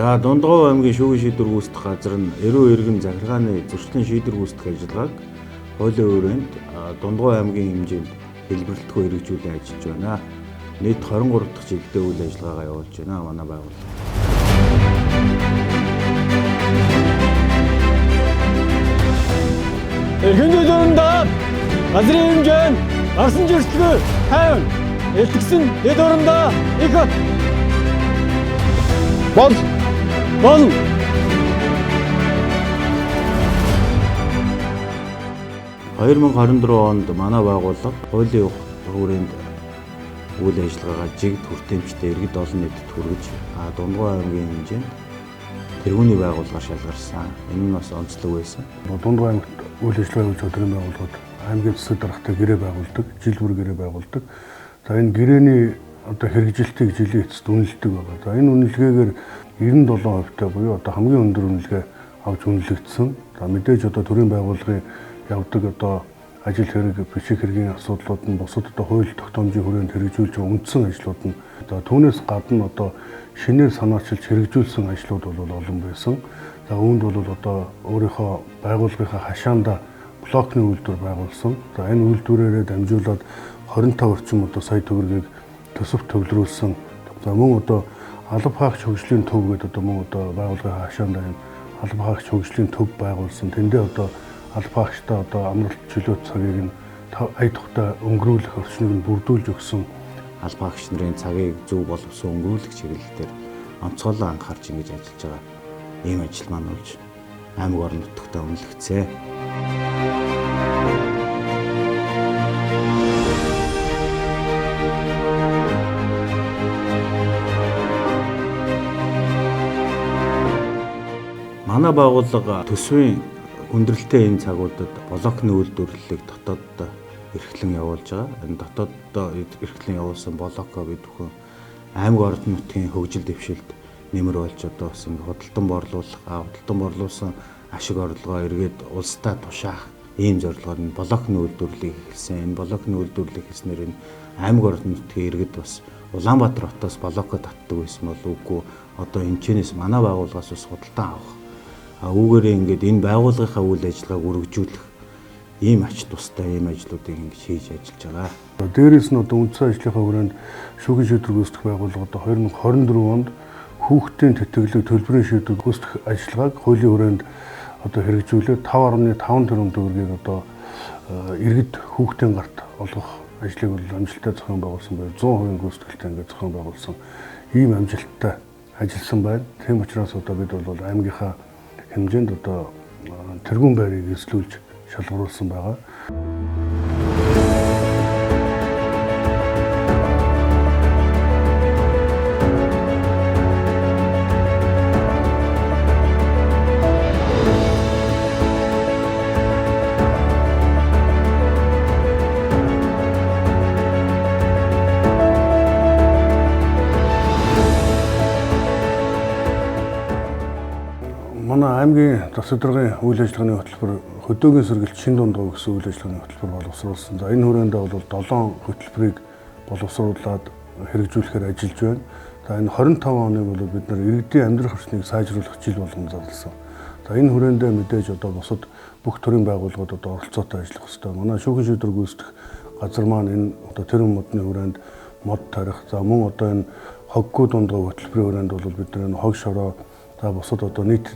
За Дундгов аймгийн шүүхийн шийдвэр гүйцэтгэх газар нь эрүү иргэн захиргааны зөрчлийн шийдвэр гүйцэтгэх ажиллагааг хуулийн хүрээнд Дундгов аймгийн хэмжээнд хэлбэрлэлтгүй хэрэгжүүлэн ажиллаж байна. Нийт 23 дахь жилдээ үйл ажиллагаагаа явуулж байна манай байгууллага. Эрхэм зөвлөмдөө газрын хэмжээнд арсан зөрчилгүй тайван элтгсэн дэд орондоо их бол 2024 онд манай байгууллага хуулийн хүрээнд үйл ажиллагаагаа жигд хүртээмжтэй иргэд олон нийтэд хүргэж Дундгов аймгийн хэмжээнд тэргүүний байгууллагаар шалгарсан. Энэ нь бас онцлог байсан. Дундгов аймагт үйл ажиллагаа хийж өдрийн байгууллагууд аймгийн засаг даргатай гэрээ байгуулдаг, жил бүр гэрээ байгуулдаг. За энэ гэрээний хэрэгжилтийг жилийн эцэст үнэлдэг байгаа. За энэ үнэлгээгээр 97% буюу хамгийн өндөр үнэлгээ авч үнэлэгдсэн. За мэдээж төрийн байгууллагын явдаг ажил хэрэг, бичиг хэргийн асуудлууд нь бусад хууль тогтоомжийн хүрээнд хэрэгжүүлж байгаа үндсэн ажлууд нь түүнээс гадна шинээр санаачилж хэрэгжүүлсэн ажлууд бол олон байсан. За үүнд бол өөрийнхөө байгууллагынхаа хашаанда блокны үйлдвэр байгуулсан. За энэ үйлдвэрээрээ дамжуулаад 25 орчим сая төгрөгийг төсөв төвлөрүүлсэн. За мөн алба хаагч хөгжлийн төв гэдэг мөн байгууллагын хашаанда энэ алба хаагч хөгжлийн төв байгуулсан. Тэндээ алба хаагчтай амралт чөлөө цагийг нь ая тухтай өнгөрүүлэх орчныг нь бүрдүүлж өгсөн. Алба хаагч нарын цагийг зөв боловсон өнгөрүүлэх чиглэлээр онцгойлон анхаарч ингэж ажиллаж байгаа. Ийм ажил маань болж аймаг орон нутагтаа үнэлэгцээ. Манай байгууллага төсвийн хүндрэлтэй энэ цагуудад блокны үйлдвэрлэлийг дотооддоо эрхлэн явуулж байгаа. Энэ дотооддоо эрхлэн явуулсан блокоо бид бүхэн аймаг орон нутгийн хөгжил дэвшилд нэмэр болж бас ингэ худалдан борлуулсан ашиг орлогоо эргээд улстай тушаах ийм зорилгоор энэ блокны үйлдвэрлэлийг эхэлсэн. Энэ блокны үйлдвэрлэлийг хийснээр энэ аймаг орон нутгийн иргэд бас Улаанбаатар хотоос блокоо татдаг байсан бол үгүй энэчнээс манай байгууллагаас бас худалдан авах. Үүгээрээ ингээд энэ байгууллагынхаа үйл ажиллагааг өргөжүүлэх ийм ач тустай ийм ажлуудыг ингэж хийж ажиллаж байгаа. Дээрээс нь үндсэн ажлынхаа хүрээнд шүүхийн шийдвэр гүйцэтгэх байгууллага 2024 онд хүүхдийн тэтгэлэг төлбөрийн шийдвэр гүйцэтгэх ажиллагааг хуулийн хүрээнд хэрэгжүүлээд 5.5 тэрбум төгрөгийг иргэд хүүхдийн гарт олгох ажлыг бол амжилттай зохион байгуулсан байна. 100% гүйцэтгэлтэй ингээд зохион байгуулсан ийм амжилттай ажилласан байна. Тийм учраас бид бол аймгийнхаа хэмжээнд тэргүүн байрыг эслүүлж шалгаруулсан байгаа. Манай аймгийн засаг даргын үйл ажиллагааны хөтөлбөр хөдөөгийн сэргэлт шин Дундгов гэсэн үйл ажиллагааны хөтөлбөр боловсруулсан. За энэ хүрээндээ бол 7 хөтөлбөрийг боловсруулад хэрэгжүүлэхээр ажиллаж байна. За энэ 25 оныг бол бид нар иргэдийн амьдрах орчныг сайжруулах жил болгон зарласан. За энэ хүрээндээ мэдээж бусад бүх төрлийн байгууллагууд оролцоотой ажиллах хэрэгтэй. Манай шүүхийн шийдвэр гүйцэтгэх газар маань энэ тэрэн модны хүрээнд мод тарих. За мөн энэ хоггүй Дундгов хөтөлбөрийн хүрээнд бол бид нар энэ хог шороо бусад нийт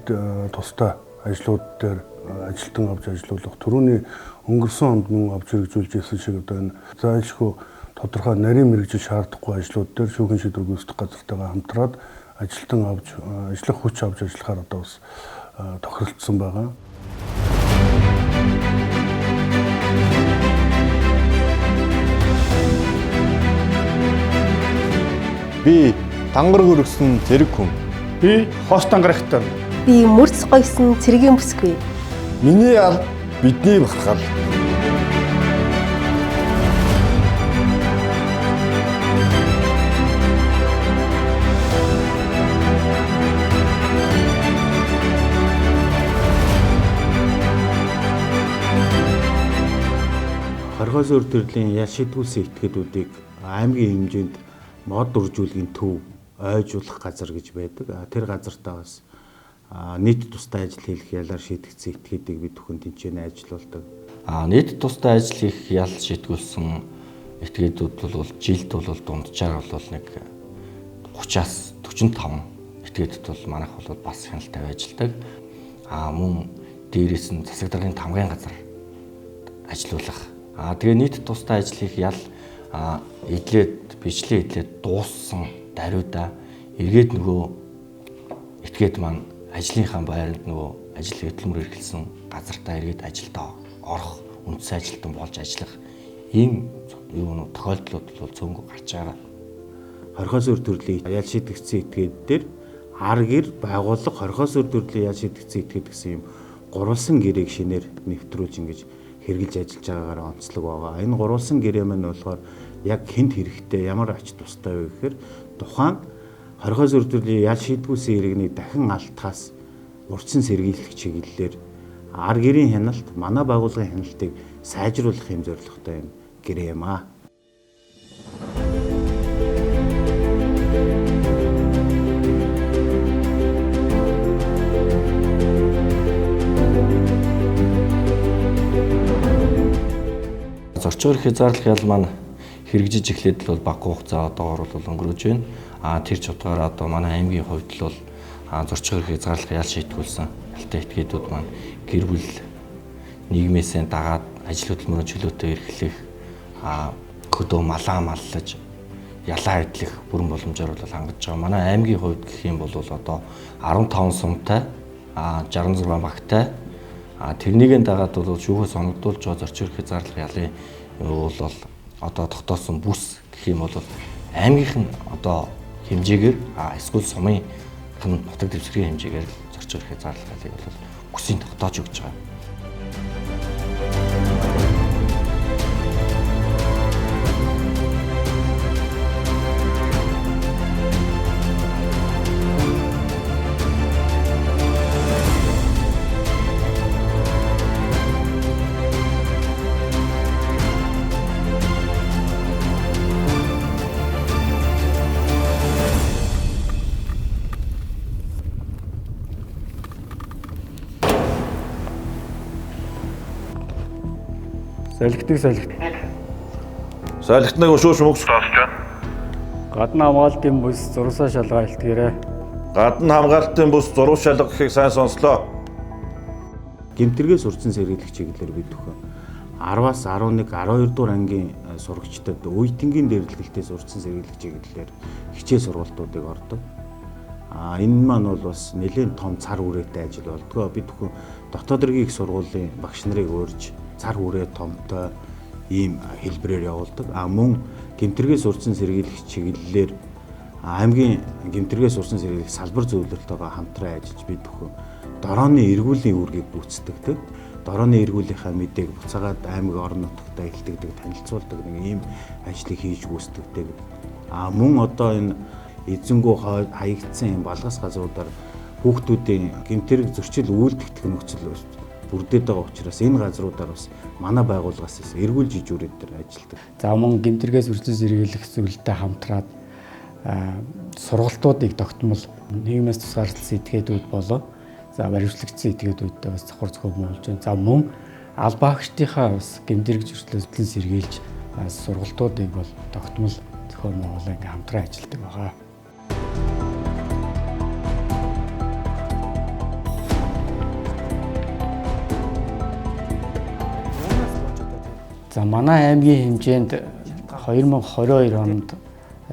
тустай ажлууд дээр ажилтан авч ажиллуулах түрүүний өнгөрсөн онд мөн авч хэрэгжүүлж ирсэн шиг энэ зайлшгүй тодорхой нарийн мэргэжил шаардахгүй ажлууд дээр шүүхийн шийдвэр гүйцэтгэх газартайгаа хамтраад ажилтан авч ажиллах хүч авч ажиллахаар бас тохиролцсон байгаа. Би дангар хөргсөн зэрэг хүн. би хоос дангарагтай. Би мөрц гойсон цэргийн бүсгүй. Миний аль бидний бахархал. Хорхоос өр төрлийн ял шийдвүүлсэн этгээдүүдийг аймгийн хэмжээнд мод үржүүлгийн төв ойжуулах газар гэж байдаг. Тэр газартаа бас нийт тустай ажил хийх ялаар шийдэгдсэн этгээдийг бид бүхэн тэнцэнэ ажиллаулдаг. Нийт тустай ажил хийх ял шийдгүүлсэн этгээдүүд бол жилд бол дунджаар бол нэг 30-аас 45 этгээдүүд бол манайх бол бас хяналттай ажилладаг. Мөн дээрээс нь засаг даргын тамгын газар ажиллаулах. Тэгээ нийт тустай ажил хийх ял бичлэн эдлээд дууссан даруйда эргээд нөгөө этгээд маань ажлынхаа байранд нөгөө ажил хөдөлмөр эрхэлсэн газартаа эргээд ажилдаа орох, үндсэн ажилтан болж ажиллах ийм тохиолдлууд бол цөөнгөө гарч байгаа. Хорхоос өр төрлийн ял шийдэгдсэн этгээд дээр ар гэр байгууллага хорхоос өр төрлийн ял шийдэгдсэн этгээд гэсэн юм гурвалсан гэрээг шинээр нэвтрүүлж ингэж хэрэгжилж ажиллаж байгаагаар онцлог байгаа. Энэ гурвалсан гэрээ маань болохоор яг хэнд хэрэгтэй, ямар ач тустай вэ гэхээр тухайн хорхоос өр төрлийн ял шийдгүүлсэн иргэнийг дахин алдахаас урьдчилан сэргийлэх чиглэлээр ар гэрийн хяналт, манай байгууллагын хяналтыг сайжруулах юм зорилготой юм гэрээ юм аа. Зорчигоор хязгаарлах ял маань хэрэгжиж эхлээд л баг хугацаа одоогоор бол өнгөрөөж байна. Тэр ч утгаараа одоо манай аймгийн хувьд л зорчигоор хязгаарлах ял шийдгүүлсэн ялтай этгээдүүд маань гэр бүл нийгмээсээ дагаад ажил хөдөлмөрийн чөлөөтэй эрхлэх, хөдөө малаа маллаж, ялаа эдлэх бүрэн боломжоор бол хангаж байгаа. Манай аймгийн хувьд гэх юм бол одоо 15 сумтай, 66 багтай, тэрнийгээ дагаад бол шүүхээс оногдуулж байгаа зорчигоор хязгаарлах ялын бол одоо тогтоосон бүс гэх юм бол аймгийнх нь одоо хэмжээгээр эсвэл сумын нутаг дэвсгэрийн хэмжээгээр зорчигоор хязгаарлах ялыг бол бүсийн тогтоож өгч байгаа. Солигтныг өшөөш мөгс сонсож байна. Гадна хамгаалтын бүс зурсаа шалгаа илтгээрэй. Гадна хамгаалтын бүс зураг шалга гэхийг сайн сонслоо. Гэмтэргээс урьдчилан сэргийлэх чиглэлээр бид бүхэн 10-аас 11, 12 дугаар ангийн сурагчдад үеийнгийн дээрлэлтээс урьдчилан сэргийлэх чиглэлээр хичээл сургалтуудыг ордог. Энэ маань бол бас нэлээд том цар хүрээтэй ажил болдгоо. Бид бүхэн дотоод иргэн их сургуулийн багш нарыг өөрж цар хүрээ томтой ийм хэлбэрээр явуулдаг. Мөн гэмтэргээс урьдчилан сэргийлэх чиглэлээр аймгийн гэмтэргээс урьдчилан сэргийлэх салбар зөвлөлтөйгөө хамтран ажиллаж бид бүхэн дорооны эргүүлийн үүргийг гүйцэтгэдэг. Дорооны эргүүлийнхаа мэдээг буцаагаад аймаг орон нутагтаа илтгэдэг, танилцуулдаг нэг ийм ажлыг хийж гүйцэтгэдэг. Мөн одоо энэ эзэнгүү хаягдсан юм балгас газруудаар хүүхдүүдийн гэмтэрэг зөрчил үйлдэгдэх нөхцөл бүрдээд байгаа учраас энэ газруудаар бас манай байгууллагаас эргүүл жижүүрээд төр ажилладаг. За мөн гэмтэргээс урьдчилан сэргийлэх зөвлөлтөд хамтраад сургалтуудыг тогтмол нийгмээс тусгаарласан этгээдүүд болоо баримтлагчсан этгээдүүдтэй бас завхар зөвхөн болж байна. За мөн албаагчдынхаа бас гэмтэрэг зөрчлөлтөнд сэргийлж сургалтуудыг бол тогтмол зохион байгуулан ингээм хамтран ажилладаг байгаа. За манай аймгийн хэмжээнд 2022 онд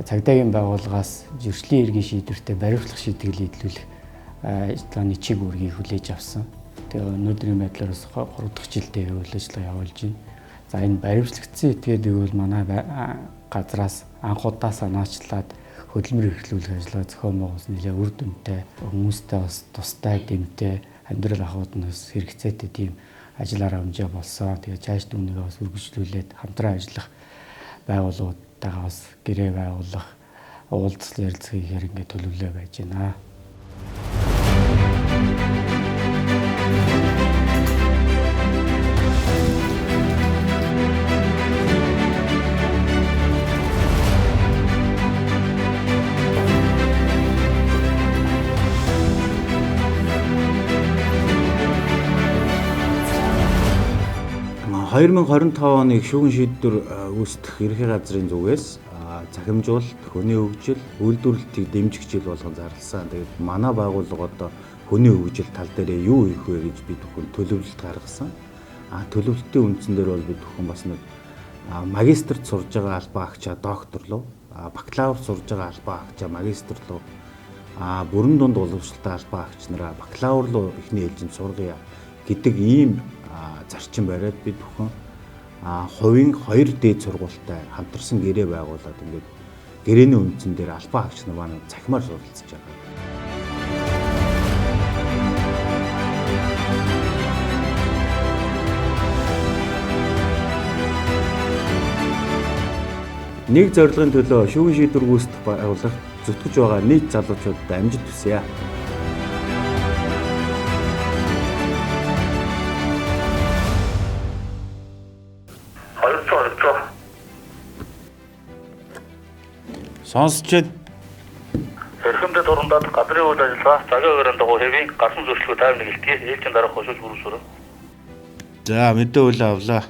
цагдаагийн байгууллагаас зөрчлийн эргийн шийдвэртэй баримтлах шийтгэл нийлүүлэх ажиллагааны чиг үүргийг хүлээж авсан. Тэгээ өнөөдрийн байдлаар бас 3 дахь жилдээ үйл ажиллагаа явуулж байна. За энэ баримтлагдсан этгээдийг бол манай газраас анх удаа санаачлаад хөдөлмөр эрхлүүлэх ажиллагаа зохион байгуулсан нэлээд үр дүнтэй, хүмүүстэй бас тустай дэмтэй амьдрал ахуйд нь бас хэрэгцээтэй тийм ажиллаараа хэмжээ болсон. Тэгээ цааш түүнийг бас үргэлжлүүлээд хамтран ажиллах байгууллагуудтайгаа бас гэрээ байгуулах, уулзалт ярилцах хийхээр ингээд төлөвлөө байж байна. 2025 оны шүүгэн шийдвэр үүсдэх ерхий газрын зүгээс захимжуулалт, хүний хөгжил, үйлдвэрлэлтийг дэмжих жил болгон зарласан. Тэгээд манай байгууллага одоо хүний хөгжил тал дээр юу хийх вэ гэж бид бүхэн төлөвлөлт гаргасан. Төлөвлөлтийн үндсэн дээр бол бид бүхэн бас нэг магистрт сурж байгаа албан агчаа доктор руу, бакалавр сурж байгаа албан агчаа магистр руу, бүрэн дунд боловсролтой албан агч нараа бакалавр руу эхний ээлжинд сургая гэдэг ийм зарчим бариад бид бүхэн хувийн 2 дээд сургуультай хамтарсан гэрээ байгуулад ингээд гэрээний үндсэн дээр албан агч нар маань цахимаар суралцж байгаа. Нэг зорилгын төлөө шүүгэн шийдвэр гүйцэтгэх байгууллагт зүтгэж байгаа нийт залуучуудад амжилт хүсье. Сонсчод Эрхэмдэ дурандаад гадрын үйл ажиллагаа цагаан өрөөнд дагуу хэвийн гарсан зөрчилгөө тайван нэгэлтгий ээлжийн дараах хошууж бүрсүрэн. за мэдээ үл авлаа.